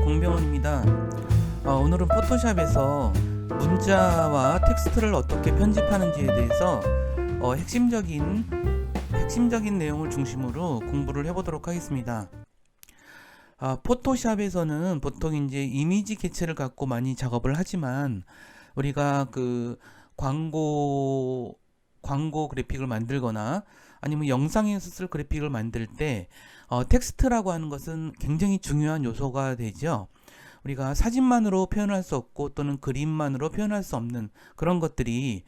공병원입니다. 오늘은 포토샵에서 문자와 텍스트를 어떻게 편집하는지에 대해서 핵심적인 내용을 중심으로 공부를 해보도록 하겠습니다. 포토샵에서는 보통 이제 이미지 개체를 갖고 많이 작업을 하지만 우리가 그 광고 그래픽을 만들거나 아니면 영상에서 쓸 그래픽을 만들 때 텍스트라고 하는 것은 굉장히 중요한 요소가 되죠. 우리가 사진만으로 표현할 수 없고 또는 그림만으로 표현할 수 없는 그런 것들이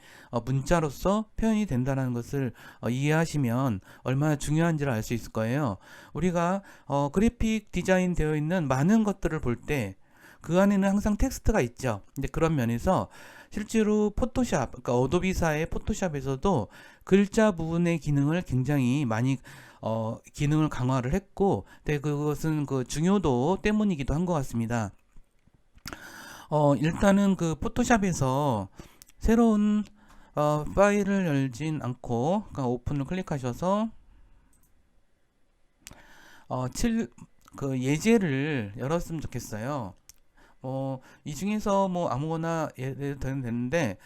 문자로서 표현이 된다는 것을 이해하시면 얼마나 중요한지를 알 수 있을 거예요. 우리가 그래픽 디자인 되어 있는 많은 것들을 볼 때 그 안에는 항상 텍스트가 있죠. 근데 그런 면에서 실제로 포토샵, 그러니까 어도비사의 포토샵에서도 글자 부분의 기능을 굉장히 많이 기능을 강화를 했고, 근데 그것은 그 중요도 때문이기도 한 것 같습니다. 일단은 그 포토샵에서 새로운 파일을 열진 않고 그러니까 오픈을 클릭하셔서 그 예제를 열었으면 좋겠어요. 이 중에서 뭐 아무거나 예를 들면 되는데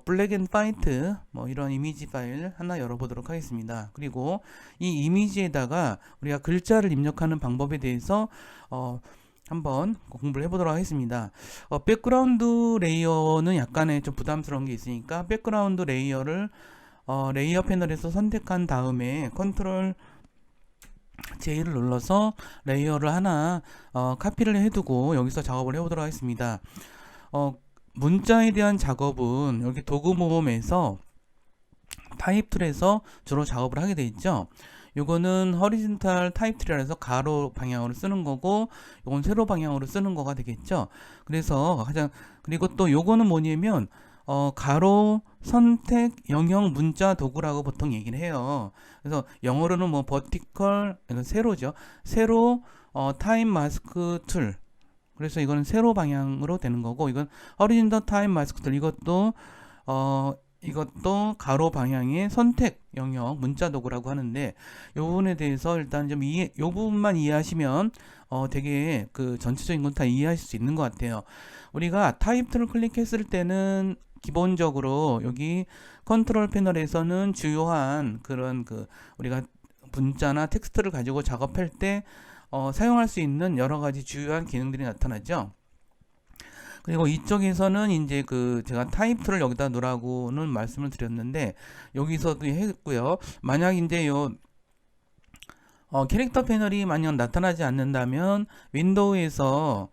블랙 앤 화이트 이런 이미지 파일 하나 열어보도록 하겠습니다. 그리고 이 이미지에다가 우리가 글자를 입력하는 방법에 대해서 한번 공부를 해보도록 하겠습니다. 백그라운드 레이어는 약간의 좀 부담스러운 게 있으니까 백그라운드 레이어를 레이어 패널에서 선택한 다음에 컨트롤 J를 눌러서 레이어를 하나 카피를 해두고 여기서 작업을 해보도록 하겠습니다. 문자에 대한 작업은 여기 도구 모음에서 타입 툴에서 주로 작업을 하게 되어 있죠. 요거는 허리즌탈 타입 툴이라서 가로 방향으로 쓰는 거고, 요건 세로 방향으로 쓰는 거가 되겠죠. 그래서 그리고 또 요거는 뭐냐면 가로 선택 영역 문자 도구라고 보통 얘기를 해요. 그래서 영어로는 뭐 버티컬, 이건 세로죠. 세로 타임 마스크 툴. 그래서 이거는 세로 방향으로 되는 거고, 이건 허리즌탈 타임 마스크 툴. 이것도 가로 방향의 선택 영역 문자 도구라고 하는데, 요 부분에 대해서 일단 요 부분만 이해하시면 되게 그 전체적인 건 다 이해하실 수 있는 것 같아요. 우리가 타입 툴을 클릭했을 때는 기본적으로 여기 컨트롤 패널에서는 주요한 그런 우리가 문자나 텍스트를 가지고 작업할 때 사용할 수 있는 여러 가지 주요한 기능들이 나타나죠. 그리고 이쪽에서는 이제 제가 타입 툴을 여기다 놓으라고는 말씀을 드렸는데 여기서도 했고요. 만약 이제 캐릭터 패널이 만약 나타나지 않는다면 윈도우에서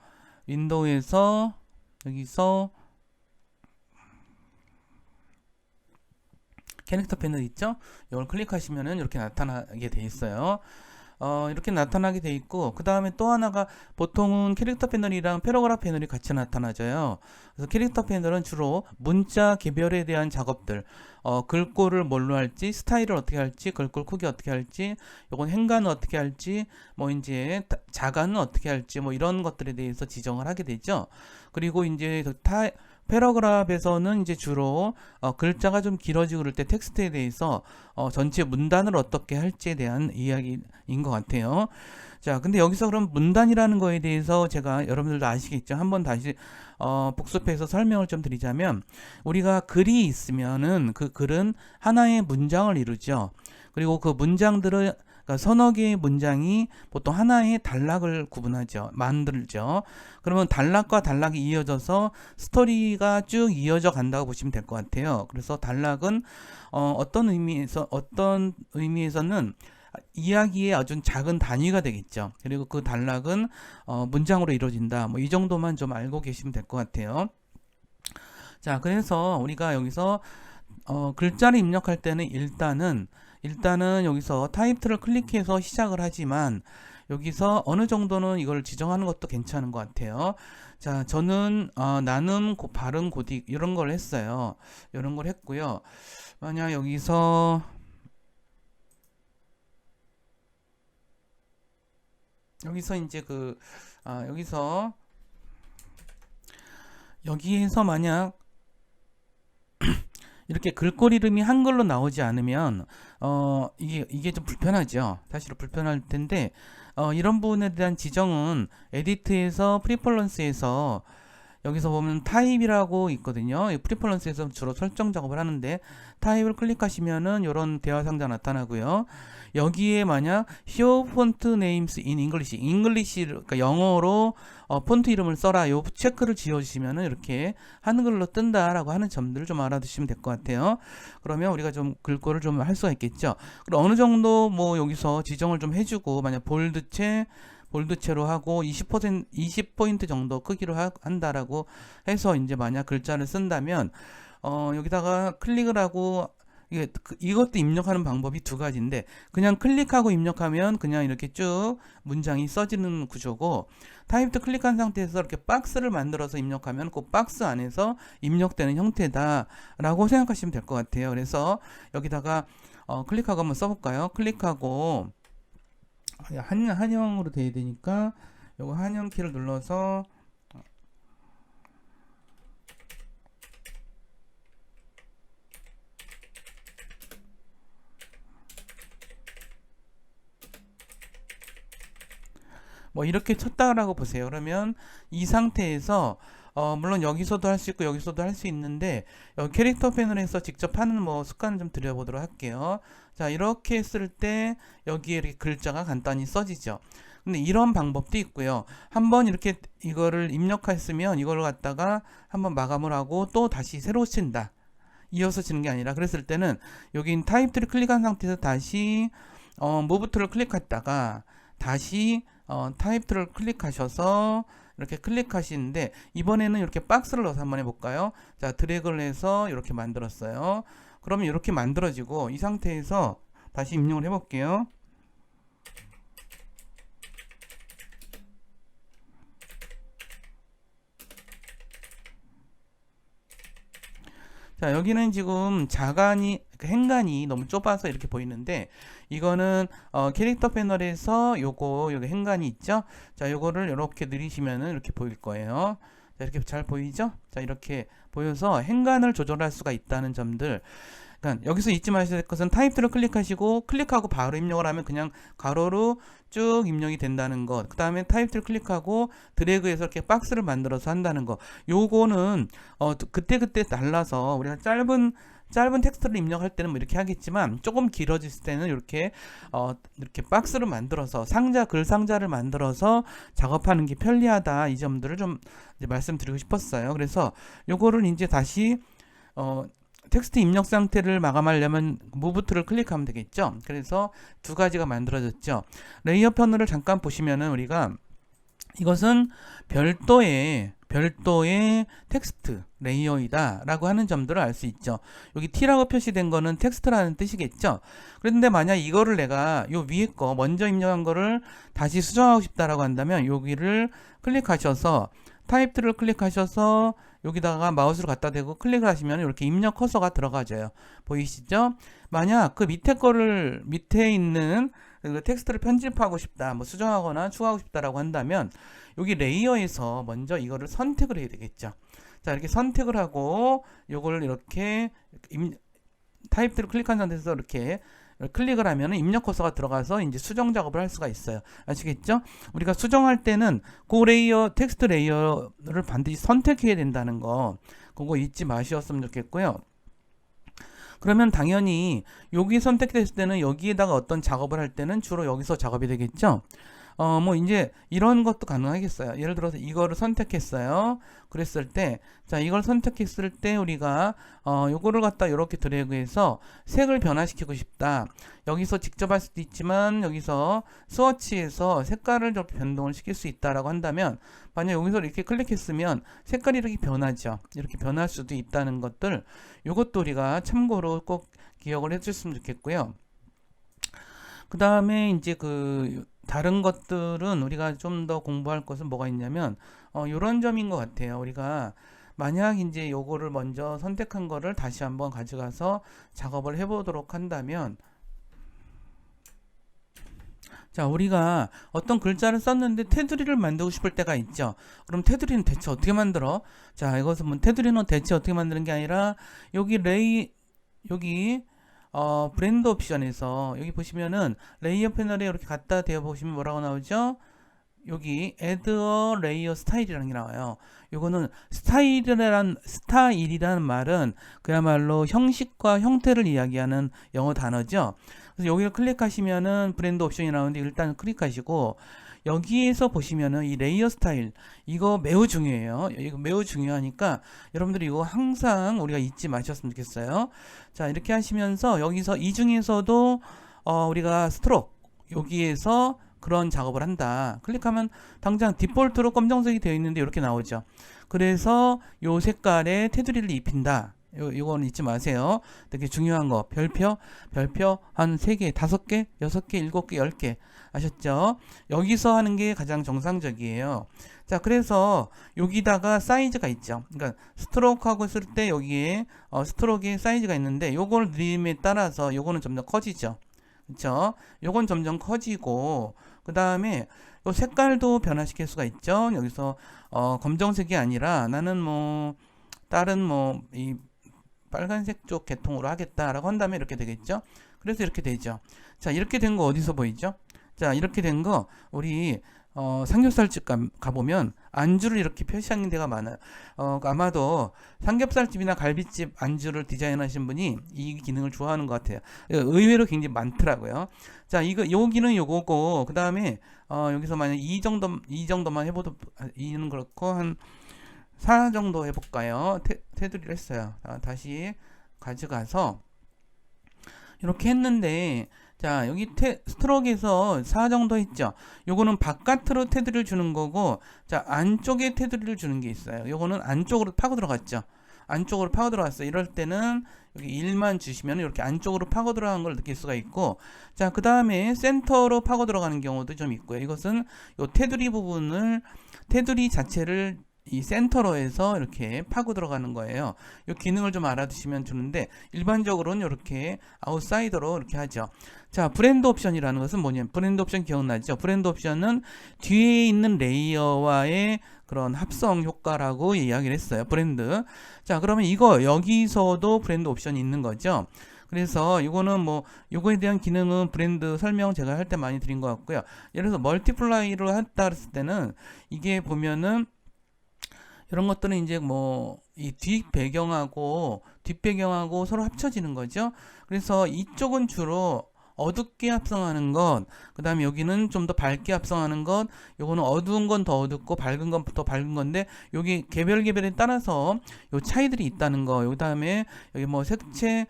여기서 캐릭터 패널 있죠? 이걸 클릭하시면은 이렇게 나타나게 돼 있어요. 이렇게 나타나게 돼 있고, 그 다음에 또 하나가 보통은 캐릭터 패널이랑 패러그래프 패널이 같이 나타나져요. 그래서 캐릭터 패널은 주로 문자 개별에 대한 작업들, 글꼴을 뭘로 할지, 스타일을 어떻게 할지, 글꼴 크기 어떻게 할지, 요건 행간은 어떻게 할지, 이제 자간은 어떻게 할지, 이런 것들에 대해서 지정을 하게 되죠. 그리고 이제 패러그래프에서는 이제 주로 글자가 좀 길어지고 그럴 때 텍스트에 대해서 전체 문단을 어떻게 할지에 대한 이야기인 것 같아요. 자, 근데 여기서 그럼 문단이라는 거에 대해서 제가 여러분들도 아시겠죠? 한번 다시 복습해서 설명을 좀 드리자면, 우리가 글이 있으면은 그 글은 하나의 문장을 이루죠. 그리고 그 문장들을 그러니까 서너 개의 문장이 보통 하나의 단락을 만들죠. 그러면 단락과 단락이 이어져서 스토리가 쭉 이어져 간다고 보시면 될 것 같아요. 그래서 단락은 어떤 의미에서는 이야기의 아주 작은 단위가 되겠죠. 그리고 그 단락은 문장으로 이루어진다. 이 정도만 좀 알고 계시면 될 것 같아요. 자, 그래서 우리가 여기서 글자를 입력할 때는 일단은 여기서 타입 툴을 클릭해서 시작을 하지만 여기서 어느 정도는 이걸 지정하는 것도 괜찮은 것 같아요. 자, 저는 나눔, 발음, 고딕 이런 걸 했어요. 이런 걸 했고요. 만약 여기서 이제 여기에서 만약 이렇게 글꼴 이름이 한글로 나오지 않으면 이게 좀 불편하죠. 사실 불편할 텐데 이런 부분에 대한 지정은 에디트에서 프리퍼런스에서 여기서 보면 타입이라고 있거든요. 이 프리퍼런스에서 주로 설정 작업을 하는데 타입을 클릭하시면은 이런 대화 상자 나타나고요. 여기에 만약 show font names in English, 그러니까 영어로 폰트 이름을 써라. 요 체크를 지어주시면은 이렇게 한글로 뜬다라고 하는 점들을 좀 알아두시면 될 것 같아요. 그러면 우리가 좀 글꼴을 좀 할 수가 있겠죠. 그리고 어느 정도 뭐 여기서 지정을 좀 해주고 만약 볼드체로 하고 20포인트 정도 크기로 한다라고 해서 이제 만약 글자를 쓴다면 여기다가 클릭을 하고 이것도 입력하는 방법이 두 가지인데 그냥 클릭하고 입력하면 그냥 이렇게 쭉 문장이 써지는 구조고 타입도 클릭한 상태에서 이렇게 박스를 만들어서 입력하면 그 박스 안에서 입력되는 형태다라고 생각하시면 될 것 같아요. 그래서 여기다가 클릭하고 한번 써볼까요? 클릭하고 한영으로 돼야 되니까 요거 한영 키를 눌러서 뭐 이렇게 쳤다라고 보세요. 그러면 이 상태에서 물론 여기서도 할 수 있고 여기서도 할 수 있는데 여기 캐릭터 패널에서 직접 하는 뭐 습관을 좀 들여보도록 할게요. 자, 이렇게 했을 때 여기에 이렇게 글자가 간단히 써지죠. 근데 이런 방법도 있고요. 한번 이렇게 이거를 입력했으면 이걸 갖다가 한번 마감을 하고 또 다시 새로 친다. 이어서 치는 게 아니라 그랬을 때는 여기 타입3 클릭한 상태에서 다시 무브 툴을 클릭했다가 다시 타입2를 클릭하셔서 이렇게 클릭하시는데 이번에는 이렇게 박스를 넣어서 한번 해볼까요? 자, 드래그를 해서 이렇게 만들었어요. 그러면 이렇게 만들어지고 이 상태에서 다시 입력을 해볼게요. 자, 여기는 지금 행간이 너무 좁아서 이렇게 보이는데 이거는 캐릭터 패널에서 여기 행간이 있죠. 자, 요거를 이렇게 늘리시면은 이렇게 보일 거예요. 자, 이렇게 잘 보이죠? 자, 이렇게 보여서 행간을 조절할 수가 있다는 점들. 그러니까 여기서 잊지 마셔야 될 것은 타입2를 클릭하시고 클릭하고 바로 입력을 하면 그냥 가로로 쭉 입력이 된다는 것. 그 다음에 타입2를 클릭하고 드래그해서 이렇게 박스를 만들어서 한다는 것. 요거는 그때그때 달라서 우리가 짧은 텍스트를 입력할 때는 뭐 이렇게 하겠지만 조금 길어질 때는 이렇게 박스를 만들어서 글 상자를 만들어서 작업하는 게 편리하다. 이 점들을 좀 이제 말씀드리고 싶었어요. 그래서 요거를 이제 다시 텍스트 입력 상태를 마감하려면 무브 툴을 클릭하면 되겠죠. 그래서 두 가지가 만들어졌죠. 레이어 패널을 잠깐 보시면은 우리가 이것은 별도의 텍스트 레이어이다 라고 하는 점들을 알 수 있죠. 여기 T라고 표시된 거는 텍스트라는 뜻이겠죠. 그런데 만약 이거를 내가 요 위에 거 먼저 입력한 거를 다시 수정하고 싶다라고 한다면 여기를 클릭하셔서 타입2를 클릭하셔서 여기다가 마우스를 갖다 대고 클릭을 하시면 이렇게 입력 커서가 들어가져요. 보이시죠? 만약 그 밑에 있는 그 텍스트를 편집하고 싶다, 뭐 수정하거나 추가하고 싶다라고 한다면 여기 레이어에서 먼저 이거를 선택을 해야 되겠죠. 자, 이렇게 선택을 하고 요걸 이렇게 타입3를 클릭한 상태에서 이렇게 클릭을 하면 입력 커서가 들어가서 이제 수정 작업을 할 수가 있어요. 아시겠죠? 우리가 수정할 때는 그 텍스트 레이어를 반드시 선택해야 된다는 거, 그거 잊지 마셨으면 좋겠고요. 그러면 당연히 여기 선택됐을 때는 여기에다가 어떤 작업을 할 때는 주로 여기서 작업이 되겠죠. 뭐 이제 이런 것도 가능하겠어요. 예를 들어서 이거를 선택했어요. 그랬을 때, 자, 이걸 선택했을 때 우리가 요거를 갖다 이렇게 드래그해서 색을 변화시키고 싶다. 여기서 직접 할 수도 있지만 여기서 스워치에서 색깔을 저렇게 변동을 시킬 수 있다라고 한다면 만약 여기서 이렇게 클릭했으면 색깔이 이렇게 변하죠. 이렇게 변할 수도 있다는 것들, 요것도 우리가 참고로 꼭 기억을 해주셨으면 좋겠고요. 그 다음에 이제 다른 것들은 우리가 좀 더 공부할 것은 뭐가 있냐면 이런 점인 것 같아요. 우리가 만약 이제 요거를 먼저 선택한 거를 다시 한번 가져가서 작업을 해보도록 한다면, 자, 우리가 어떤 글자를 썼는데 테두리를 만들고 싶을 때가 있죠. 그럼 테두리는 대체 어떻게 만들어? 자, 이것은 뭐 테두리는 대체 어떻게 만드는 게 아니라 여기 여기 브랜드 옵션에서 여기 보시면은 레이어 패널에 이렇게 갖다 대어 보시면 뭐라고 나오죠? 여기 add a layer style이라는 게 나와요. 요거는 스타일이라는 말은 그야말로 형식과 형태를 이야기하는 영어 단어죠. 그래서 여기를 클릭하시면은 브랜드 옵션이 나오는데 일단 클릭하시고 여기에서 보시면은 이 레이어 스타일 이거 매우 중요해요. 이거 매우 중요하니까 여러분들이 이거 항상 우리가 잊지 마셨으면 좋겠어요. 자, 이렇게 하시면서 여기서 이 중에서도 우리가 스트로크 여기에서 그런 작업을 한다. 클릭하면 당장 디폴트로 검정색이 되어 있는데 이렇게 나오죠. 그래서 요 색깔의 테두리를 입힌다. 요거는 잊지 마세요. 되게 중요한 거. 별표 한 3개, 5개, 6개, 7개, 10개. 아셨죠? 여기서 하는 게 가장 정상적이에요. 자, 그래서 여기다가 사이즈가 있죠. 그러니까 스트로크하고 했을 때 여기에 스트로크의 사이즈가 있는데 요걸 느림에 따라서 요거는 점점 커지죠. 그쵸? 요건 점점 커지고 그 다음에 요 색깔도 변화시킬 수가 있죠. 여기서 검정색이 아니라 나는 뭐 다른 뭐 이 빨간색 쪽 계통으로 하겠다라고 한다면 이렇게 되겠죠. 그래서 이렇게 되죠. 자, 이렇게 된 거 어디서 보이죠? 자, 이렇게 된 거 우리 삼겹살집 가보면 안주를 이렇게 표시하는 데가 많아요. 아마도 삼겹살집이나 갈비집 안주를 디자인하신 분이 이 기능을 좋아하는 것 같아요. 의외로 굉장히 많더라고요. 자, 요 기능 요거고, 그 다음에, 여기서 만약 이 정도만 해보도, 이는 그렇고, 한 4 정도 해볼까요? 테두리를 했어요. 다시 가져가서, 이렇게 했는데, 자, 여기 스트로크에서 4 정도 했죠. 요거는 바깥으로 테두리를 주는 거고, 자, 안쪽에 테두리를 주는 게 있어요. 요거는 안쪽으로 파고 들어갔죠. 안쪽으로 파고 들어갔어요. 이럴 때는 여기 1만 주시면 이렇게 안쪽으로 파고 들어간 걸 느낄 수가 있고, 자, 그 다음에 센터로 파고 들어가는 경우도 좀 있고요. 이것은 요 테두리 자체를 이 센터로 해서 이렇게 파고 들어가는 거예요. 이 기능을 좀 알아두시면 좋은데 일반적으로는 이렇게 아웃사이더로 이렇게 하죠. 자, 브랜드 옵션이라는 것은 뭐냐면 브랜드 옵션 기억나죠? 브랜드 옵션은 뒤에 있는 레이어와의 그런 합성 효과라고 이야기를 했어요. 브랜드. 자, 그러면 이거 여기서도 브랜드 옵션이 있는 거죠. 그래서 이거는 뭐 요거에 대한 기능은 브랜드 설명 제가 할 때 많이 드린 것 같고요. 예를 들어서 멀티플라이를 했다 그랬을 때는 이게 보면은 이런 것들은 이제 뭐 이 뒷배경하고 서로 합쳐지는 거죠. 그래서 이쪽은 주로 어둡게 합성하는 것, 그 다음에 여기는 좀 더 밝게 합성하는 것, 요거는 어두운 건 더 어둡고 밝은 건 더 밝은 건데 여기 개별에 따라서 요 차이들이 있다는 거. 그 다음에 여기 뭐 색채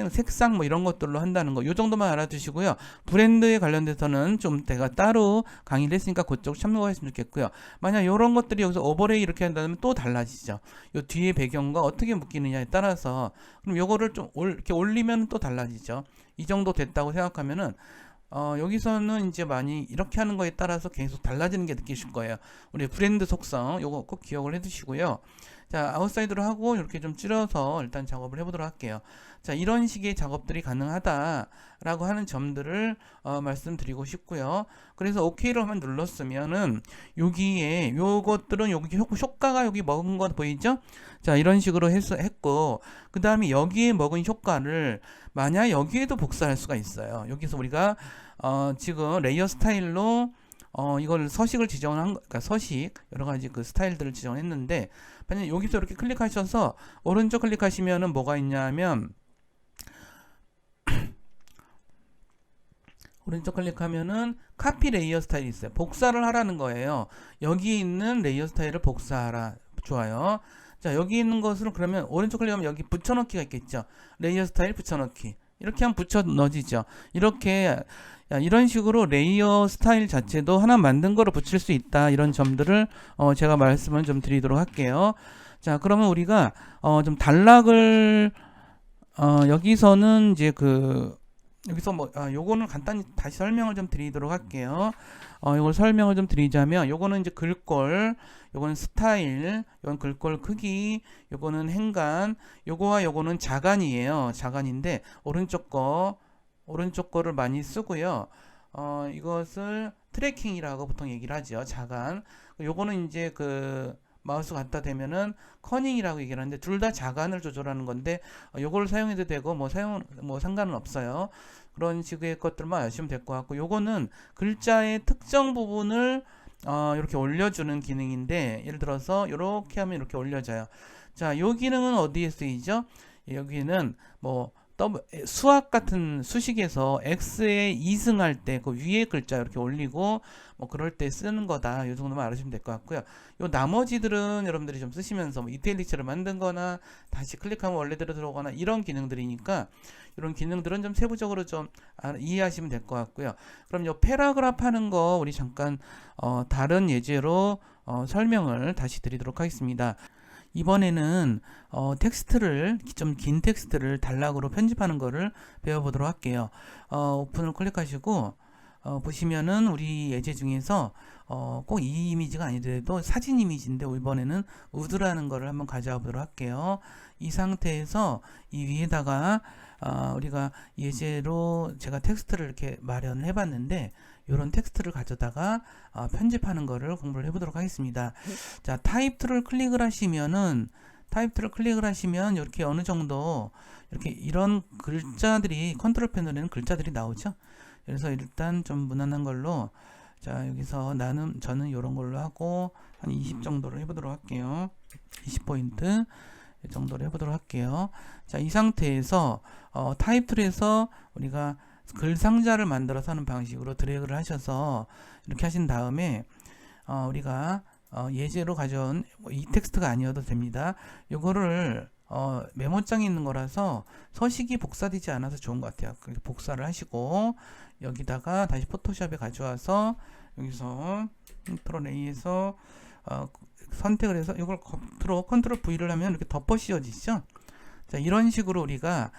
색상 뭐 이런 것들로 한다는 거. 요 정도만 알아두시고요. 브랜드에 관련돼서는 좀 제가 따로 강의를 했으니까 그쪽 참고하시면 좋겠고요. 만약 이런 것들이 여기서 오버레이 이렇게 한다면 또 달라지죠. 요 뒤에 배경과 어떻게 묶이느냐에 따라서 그럼 요거를 좀 이렇게 올리면 또 달라지죠. 이 정도 됐다고 생각하면은 여기서는 이제 많이 이렇게 하는 거에 따라서 계속 달라지는 게 느끼실 거예요. 우리 브랜드 속성 요거 꼭 기억을 해 두시고요. 자, 아웃사이드로 하고 이렇게 좀 줄여서 일단 작업을 해보도록 할게요. 자, 이런 식의 작업들이 가능하다라고 하는 점들을 말씀드리고 싶고요. 그래서 OK를 한번 눌렀으면은 여기에 요것들은 여기 효과가 여기 먹은 거 보이죠? 자, 이런 식으로 했고 그 다음에 여기에 먹은 효과를 만약 여기에도 복사할 수가 있어요. 여기서 우리가 지금 레이어 스타일로 이걸 서식을 지정한 그러니까 서식 여러 가지 그 스타일들을 지정했는데 만약 여기서 이렇게 클릭하셔서 오른쪽 클릭하시면은 뭐가 있냐면 오른쪽 클릭하면은 카피 레이어 스타일이 있어요. 복사를 하라는 거예요. 여기 있는 레이어 스타일을 복사하라. 좋아요. 자, 여기 있는 것을 그러면 오른쪽 클릭하면 여기 붙여넣기가 있겠죠. 레이어 스타일 붙여넣기. 이렇게 하면 붙여 넣어지죠. 이렇게 이런 식으로 레이어 스타일 자체도 하나 만든 거로 붙일 수 있다. 이런 점들을 제가 말씀을 좀 드리도록 할게요. 자, 그러면 우리가 좀 단락을 여기서는 이제 여기서 뭐 요거는 간단히 다시 설명을 좀 드리도록 할게요. 요걸 설명을 좀 드리자면 요거는 이제 글꼴, 요거는 스타일, 요건 글꼴 크기, 요거는 행간, 요거와 요거는 자간이에요. 자간인데 오른쪽 거를 많이 쓰고요. 이것을 트래킹이라고 보통 얘기를 하죠. 자간. 요거는 이제 마우스 갖다 대면은 커닝이라고 얘기를 하는데 둘 다 자간을 조절하는 건데 요걸 사용해도 되고 뭐 상관은 없어요. 그런 식의 것들만 아시면 될 것 같고 요거는 글자의 특정 부분을 이렇게 올려주는 기능인데 예를 들어서 이렇게 하면 이렇게 올려져요. 자, 요 기능은 어디에 쓰이죠? 여기는 뭐 수학 같은 수식에서 x에 이승할 때 그 위에 글자 이렇게 올리고 뭐 그럴 때 쓰는 거다. 요 정도만 알아주시면 될 것 같고요. 요 나머지들은 여러분들이 좀 쓰시면서 뭐 이태리처럼 만든 거나 다시 클릭하면 원래대로 들어오거나 이런 기능들이니까 이런 기능들은 좀 세부적으로 좀 이해하시면 될 것 같고요. 그럼 요 패러그래프 하는 거 우리 잠깐 다른 예제로 설명을 다시 드리도록 하겠습니다. 이번에는 텍스트를 좀 긴 텍스트를 단락으로 편집하는 거를 배워보도록 할게요. 오픈을 클릭하시고 보시면은 우리 예제 중에서 꼭 이 이미지가 아니더라도 사진 이미지인데 이번에는 우드라는 거를 한번 가져와 보도록 할게요. 이 상태에서 이 위에다가 우리가 예제로 제가 텍스트를 이렇게 마련을 해봤는데 이런 텍스트를 가져다가 편집하는 거를 공부를 해보도록 하겠습니다. 자, 타입 툴을 클릭을 하시면은 이렇게 어느 정도 이렇게 이런 글자들이 컨트롤 패널에는 글자들이 나오죠. 그래서 일단 좀 무난한 걸로 자, 여기서 저는 이런 걸로 하고 한 20 정도로 해보도록 할게요. 20포인트 정도로 해보도록 할게요. 자, 이 상태에서 타입 툴에서 우리가 글 상자를 만들어서 하는 방식으로 드래그를 하셔서 이렇게 하신 다음에 우리가 예제로 가져온 이 텍스트가 아니어도 됩니다. 요거를 메모장에 있는 거라서 서식이 복사되지 않아서 좋은 것 같아요. 그래서 복사를 하시고 여기다가 다시 포토샵에 가져와서 여기서 컨트롤 A에서 선택을 해서 이걸 컨트롤 V를 하면 이렇게 덮어 씌워지죠. 자, 이런 식으로 우리가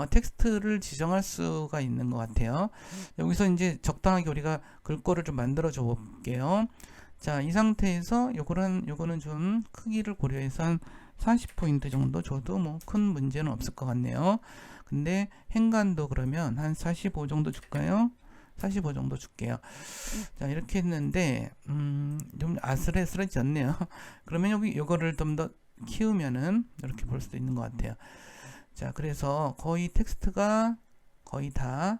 텍스트를 지정할 수가 있는 것 같아요. 여기서 이제 적당하게 우리가 글꼴을 좀 만들어 줘 볼게요. 자, 이 상태에서 요거는 좀 크기를 고려해서 한 40포인트 정도 줘도 뭐 큰 문제는 없을 것 같네요. 근데 행간도 그러면 한 45 정도 줄까요? 45 정도 줄게요. 자, 이렇게 했는데 좀 아슬아슬해졌네요. 그러면 요거를 좀 더 키우면은 이렇게 볼 수도 있는 것 같아요. 자, 그래서 거의 텍스트가 거의 다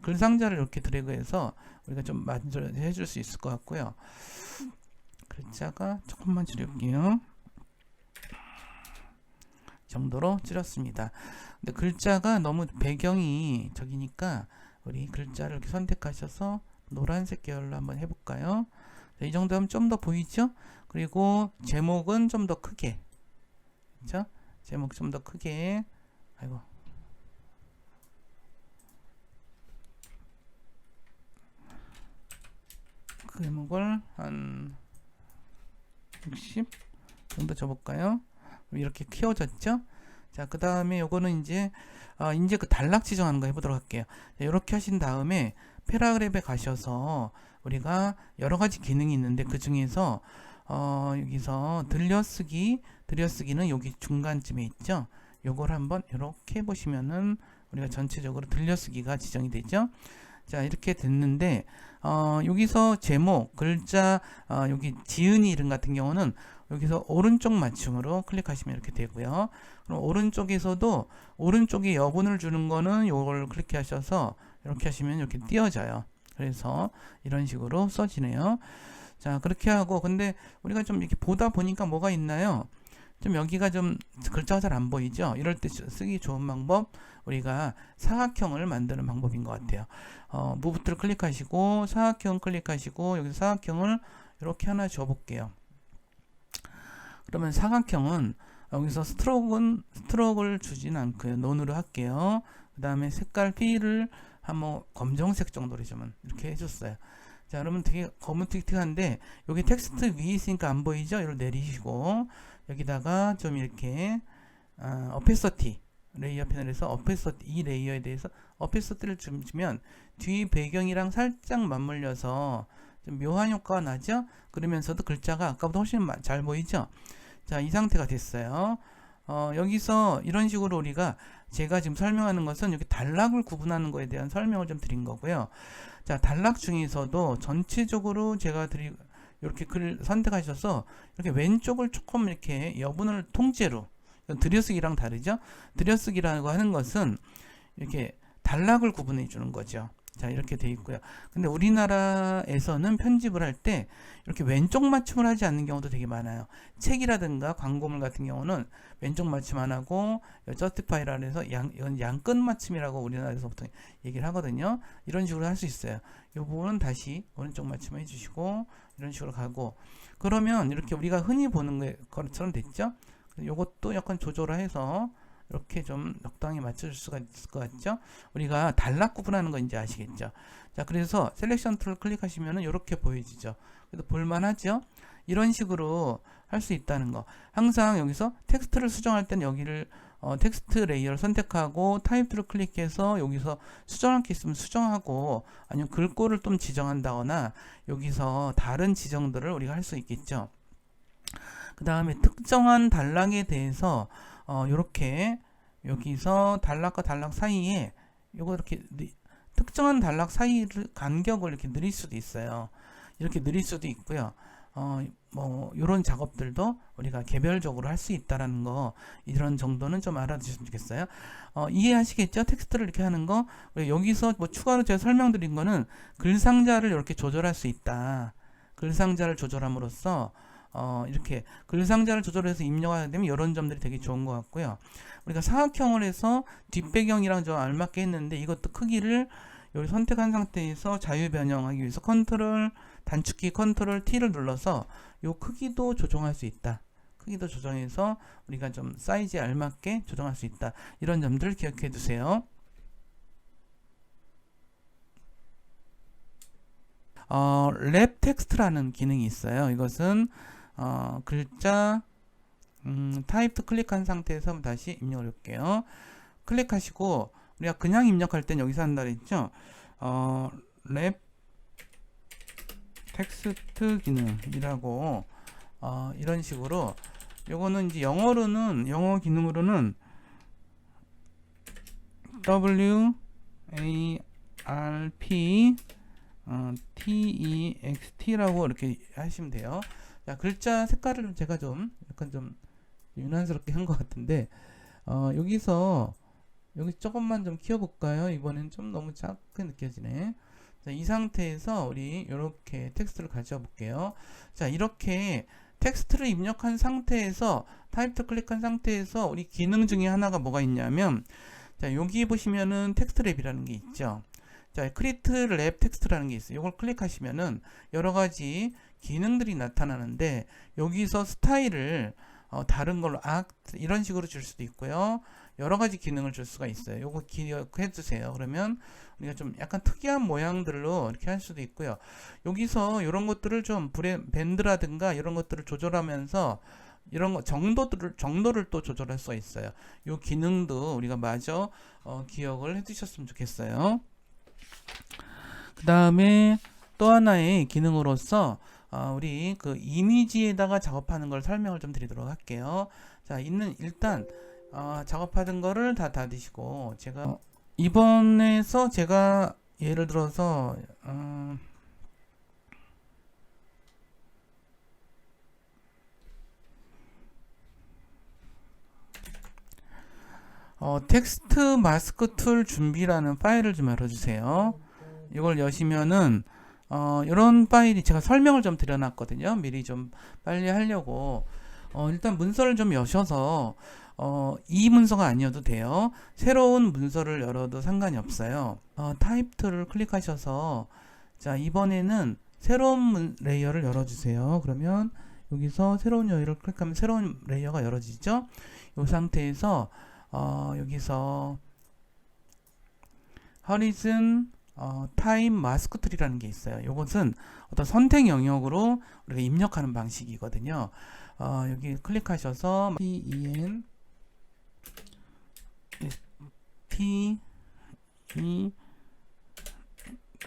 글상자를 이렇게 드래그해서 우리가 좀 만들어 줄 수 있을 것 같고요. 글자가 조금만 줄일게요. 정도로 줄였습니다. 근데 글자가 너무 배경이 저기니까 우리 글자를 이렇게 선택하셔서 노란색 계열로 한번 해볼까요? 자, 이 정도 하면 좀 더 보이죠? 그리고 제목은 좀 더 크게, 그렇죠? 제목 좀 더 크게. 아이고. 제목을 한 60 정도 줘볼까요? 이렇게 키워졌죠? 자, 그 다음에 요거는 이제 그 단락 지정하는 거 해보도록 할게요. 자, 이렇게 하신 다음에 패러그래프에 가셔서 우리가 여러 가지 기능이 있는데 그 중에서 여기서 들려쓰기는 여기 중간쯤에 있죠. 요걸 한번 이렇게 해보시면은 우리가 전체적으로 들려쓰기가 지정이 되죠. 자, 이렇게 됐는데 여기서 제목, 글자, 여기 지은이 이름 같은 경우는 여기서 오른쪽 맞춤으로 클릭하시면 이렇게 되고요. 그럼 오른쪽에서도 오른쪽에 여분을 주는 거는 요걸 클릭하셔서 이렇게 하시면 이렇게 띄어져요. 그래서 이런 식으로 써지네요. 자, 그렇게 하고 근데 우리가 좀 이렇게 보다 보니까 뭐가 있나요? 좀 여기가 좀 글자가 잘 안 보이죠? 이럴 때 쓰기 좋은 방법 우리가 사각형을 만드는 방법인 것 같아요. 무브트를 클릭하시고 사각형 클릭하시고 여기서 사각형을 이렇게 하나 줘볼게요. 그러면 사각형은 여기서 스트로크를 주진 않고요. 논으로 할게요. 그 다음에 색깔 B를 한번 검정색 정도로 좀 이렇게 해줬어요. 자, 여러분 되게 거무튀튀한데 여기 텍스트 위에 있으니까 안 보이죠? 이걸 내리시고 여기다가 좀 이렇게 어페서티 레이어 패널에서 어페서티 이 레이어에 대해서 어페서티를 좀 주면 뒤 배경이랑 살짝 맞물려서 좀 묘한 효과가 나죠? 그러면서도 글자가 아까보다 훨씬 잘 보이죠? 자, 이 상태가 됐어요. 여기서 이런 식으로 우리가 제가 지금 설명하는 것은 여기 단락을 구분하는 거에 대한 설명을 좀 드린 거고요. 자, 단락 중에서도 전체적으로 제가 이렇게 글 선택하셔서 이렇게 왼쪽을 조금 이렇게 여분을 통째로, 들여쓰기랑 다르죠? 들여쓰기라고 하는 것은 이렇게 단락을 구분해 주는 거죠. 자, 이렇게 돼 있고요. 근데 우리나라에서는 편집을 할 때 이렇게 왼쪽 맞춤을 하지 않는 경우도 되게 많아요. 책이라든가 광고물 같은 경우는 왼쪽 맞춤 안 하고 저스티파이라 해서 이건 양끝 맞춤이라고 우리나라에서 보통 얘기를 하거든요. 이런 식으로 할 수 있어요. 이 부분은 다시 오른쪽 맞춤 해주시고 이런 식으로 가고, 그러면 이렇게 우리가 흔히 보는 것처럼 됐죠. 이것도 약간 조절을 해서 이렇게 좀 적당히 맞춰줄 수가 있을 것 같죠? 우리가 단락 구분하는 거 이제 아시겠죠? 자, 그래서 셀렉션 툴을 클릭하시면 이렇게 보여지죠. 그래도 볼만하죠? 이런 식으로 할 수 있다는 거. 항상 여기서 텍스트를 수정할 때는 여기를 텍스트 레이어를 선택하고 타입 툴을 클릭해서 여기서 수정할 게 있으면 수정하고, 아니면 글꼴을 좀 지정한다거나 여기서 다른 지정들을 우리가 할 수 있겠죠. 그 다음에 특정한 단락에 대해서 요렇게 여기서 단락과 단락 사이에 요거 이렇게 특정한 단락 사이를 간격을 이렇게 늘릴 수도 있어요. 이렇게 늘릴 수도 있고요. 뭐 요런 작업들도 우리가 개별적으로 할 수 있다라는 거, 이런 정도는 좀 알아두셨으면 좋겠어요. 이해하시겠죠? 텍스트를 이렇게 하는 거. 여기서 뭐 추가로 제가 설명드린 거는 글 상자를 이렇게 조절할 수 있다. 글 상자를 조절함으로써 이렇게 글 상자를 조절해서 입력하게 되면 이런 점들이 되게 좋은 것 같고요. 우리가 사각형을 해서 뒷배경이랑 좀 알맞게 했는데, 이것도 크기를 여기 선택한 상태에서 자유 변형하기 위해서 단축키 컨트롤 T를 눌러서 요 크기도 조정할 수 있다. 크기도 조정해서 우리가 좀 사이즈에 알맞게 조정할 수 있다. 이런 점들을 기억해 두세요. 랩 텍스트라는 기능이 있어요. 이것은 글자 타입도 클릭한 상태에서 다시 입력을 해볼게요. 클릭하시고 우리가 그냥 입력할 땐 여기서 한다 그랬죠. 랩 텍스트 기능이라고 이런 식으로, 요거는 이제 영어 기능으로는 WARP TEXT라고 이렇게 하시면 돼요. 자, 글자 색깔을 제가 좀 약간 좀 유난스럽게 한 것 같은데, 여기서 여기 조금만 좀 키워볼까요? 이번엔 좀 너무 작게 느껴지네. 자, 이 상태에서 우리 이렇게 텍스트를 가져와 볼게요. 자, 이렇게 텍스트를 입력한 상태에서 타입 클릭한 상태에서 우리 기능 중에 하나가 뭐가 있냐면, 자, 여기 보시면은 텍스트 랩이라는 게 있죠. 자, 크리에이트 랩 텍스트라는 게 있어요. 이걸 클릭하시면은 여러 가지 기능들이 나타나는데, 여기서 스타일을 다른 걸로 이런 식으로 줄 수도 있고요. 여러 가지 기능을 줄 수가 있어요. 요거 기억해 두세요. 그러면 우리가 좀 약간 특이한 모양들로 이렇게 할 수도 있고요. 여기서 이런 것들을 좀 밴드라든가 이런 것들을 조절하면서 이런 거 정도를 또 조절할 수가 있어요. 요 기능도 우리가 마저 기억을 해 두셨으면 좋겠어요. 그 다음에 또 하나의 기능으로서 우리 그 이미지에다가 작업하는 걸 설명을 좀 드리도록 할게요. 자, 일단 작업하던 거를 다 닫으시고, 제가 이번에서 제가 예를 들어서 텍스트 마스크 툴 준비라는 파일을 좀 열어주세요. 이걸 여시면은 이런 파일이, 제가 설명을 좀 드려놨거든요. 미리 좀 빨리 하려고. 일단 문서를 좀 여셔서 이 문서가 아니어도 돼요. 새로운 문서를 열어도 상관이 없어요. 타입 툴을 클릭하셔서, 자, 이번에는 새로운 레이어를 열어주세요. 그러면 여기서 새로운 레이어를 클릭하면 새로운 레이어가 열어지죠. 이 상태에서 여기서 Horizon 타임 마스크 툴이라는 게 있어요. 이것은 어떤 선택 영역으로 우리가 입력하는 방식이거든요. 여기 클릭하셔서 PEN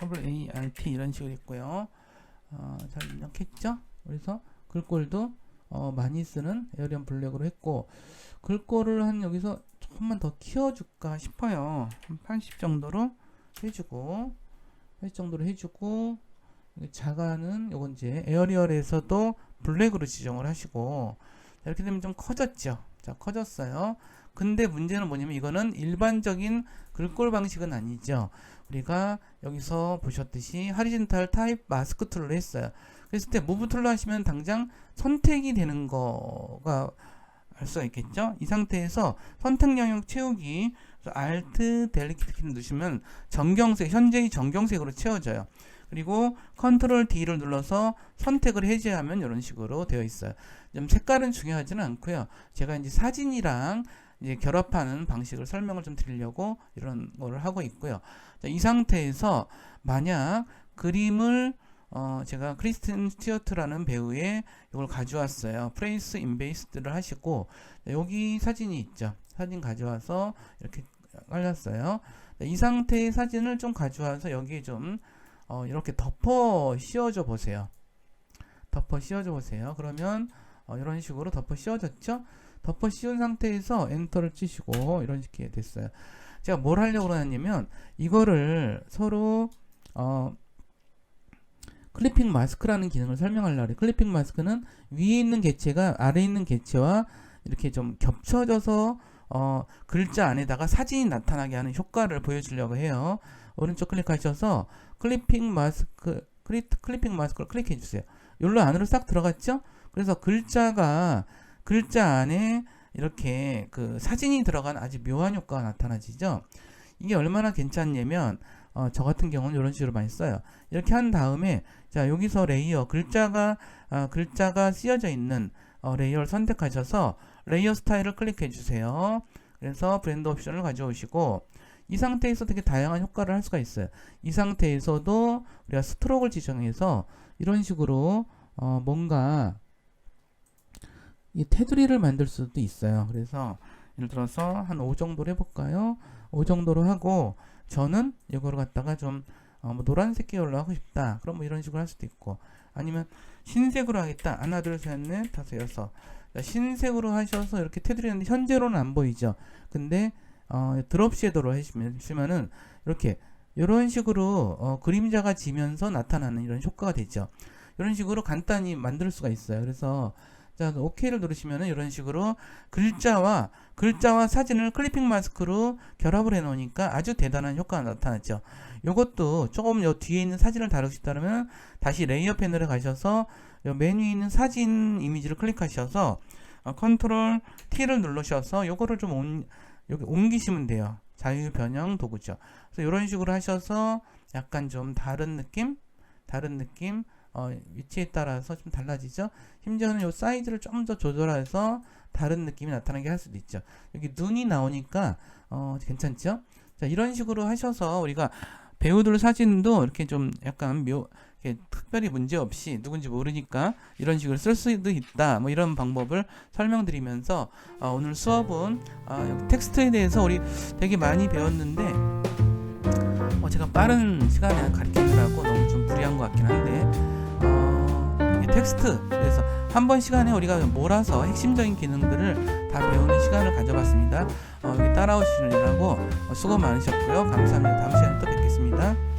WART 이런 식으로 있고요. 잘 입력했죠? 그래서 글꼴도 많이 쓰는 에어리언 블랙으로 했고, 글꼴을 여기서 조금만 더 키워줄까 싶어요. 한 80 정도로 해주고, 자가는 요건 이제 에어리얼에서도 블랙으로 지정을 하시고, 이렇게 되면 좀 커졌죠. 자, 커졌어요. 근데 문제는 뭐냐면 이거는 일반적인 글꼴 방식은 아니죠. 우리가 여기서 보셨듯이 하리젠탈 타입 마스크 툴로 했어요. 그랬을 때 무브 툴로 하시면 당장 선택이 되는 거가 알 수가 있겠죠. 이 상태에서 선택 영역 채우기, Alt 델리트 키를 누르시면 정경색, 현재의 정경색으로 채워져요. 그리고 컨트롤 D를 눌러서 선택을 해제하면 이런 식으로 되어 있어요. 좀 색깔은 중요하지는 않고요. 제가 이제 사진이랑 이제 결합하는 방식을 설명을 좀 드리려고 이런 거를 하고 있고요. 자, 이 상태에서 만약 그림을 제가 크리스틴 스튜어트라는 배우의 이걸 가져왔어요. 프레이스 인베이스드를 하시고, 여기 사진이 있죠. 사진 가져와서 이렇게 깔렸어요. 이 상태의 사진을 좀 가져와서 여기에 좀 이렇게 덮어 씌워줘 보세요. 덮어 씌워줘 보세요. 그러면 이런 식으로 덮어 씌워졌죠? 덮어 씌운 상태에서 엔터를 치시고 이런 식이 됐어요. 제가 뭘 하려고 그러냐면 이거를 서로 클리핑 마스크라는 기능을 설명하려고 해요. 클리핑 마스크는 위에 있는 개체가 아래에 있는 개체와 이렇게 좀 겹쳐져서 글자 안에다가 사진이 나타나게 하는 효과를 보여주려고 해요. 오른쪽 클릭하셔서 클리핑 마스크를 클릭해 주세요. 여기로 안으로 싹 들어갔죠? 그래서 글자 안에 이렇게 그 사진이 들어간 아주 묘한 효과가 나타나지죠. 이게 얼마나 괜찮냐면 저 같은 경우는 이런 식으로 많이 써요. 이렇게 한 다음에 자, 여기서 레이어 글자가 쓰여져 있는 레이어를 선택하셔서 레이어 스타일을 클릭해 주세요. 그래서 브랜드 옵션을 가져오시고 이 상태에서 되게 다양한 효과를 할 수가 있어요. 이 상태에서도 우리가 스트로크를 지정해서 이런 식으로 뭔가 이 테두리를 만들 수도 있어요. 그래서 예를 들어서 한 5 정도로 해볼까요? 5 정도로 하고 저는 이거를 갖다가 좀 뭐 노란색 계열로 하고 싶다. 그럼 뭐 이런 식으로 할 수도 있고 아니면 шин색으로 하겠다. 하나, 둘, 셋, 넷, 다섯, 여섯. 흰색으로 하셔서 이렇게 테두리는 현재로는 안 보이죠. 근데 드롭 섀도우로 하시면은 이렇게 이런 식으로 그림자가 지면서 나타나는 이런 효과가 되죠. 이런 식으로 간단히 만들 수가 있어요. 그래서 자, OK를 누르시면은 이런 식으로 글자와 사진을 클리핑 마스크로 결합을 해 놓으니까 아주 대단한 효과가 나타났죠. 요것도 조금 요 뒤에 있는 사진을 다루고 싶다면 다시 레이어 패널에 가셔서 요 메뉴에 있는 사진 이미지를 클릭하셔서 컨트롤 T를 누르셔서 요거를 좀 여기 옮기시면 돼요. 자유 변형 도구죠. 그래서 이런 식으로 하셔서 약간 좀 다른 느낌 위치에 따라서 좀 달라지죠. 심지어는 요 사이즈를 좀 더 조절해서 다른 느낌이 나타나게 할 수도 있죠. 여기 눈이 나오니까 괜찮죠. 자, 이런 식으로 하셔서 우리가 배우들 사진도 이렇게 좀 약간 이렇게 특별히 문제 없이 누군지 모르니까 이런 식으로 쓸 수도 있다. 뭐 이런 방법을 설명드리면서 오늘 수업은 여기 텍스트에 대해서 우리 되게 많이 배웠는데 제가 빠른 시간에 가르치느라고 너무 좀 무리한 것 같긴 한데 텍스트 그래서 한 번 시간에 우리가 몰아서 핵심적인 기능들을 다 배우는 시간을 가져봤습니다. 여기 따라오시느라고 수고 많으셨고요. 감사합니다. 다음 시간에 또 뵙겠습니다.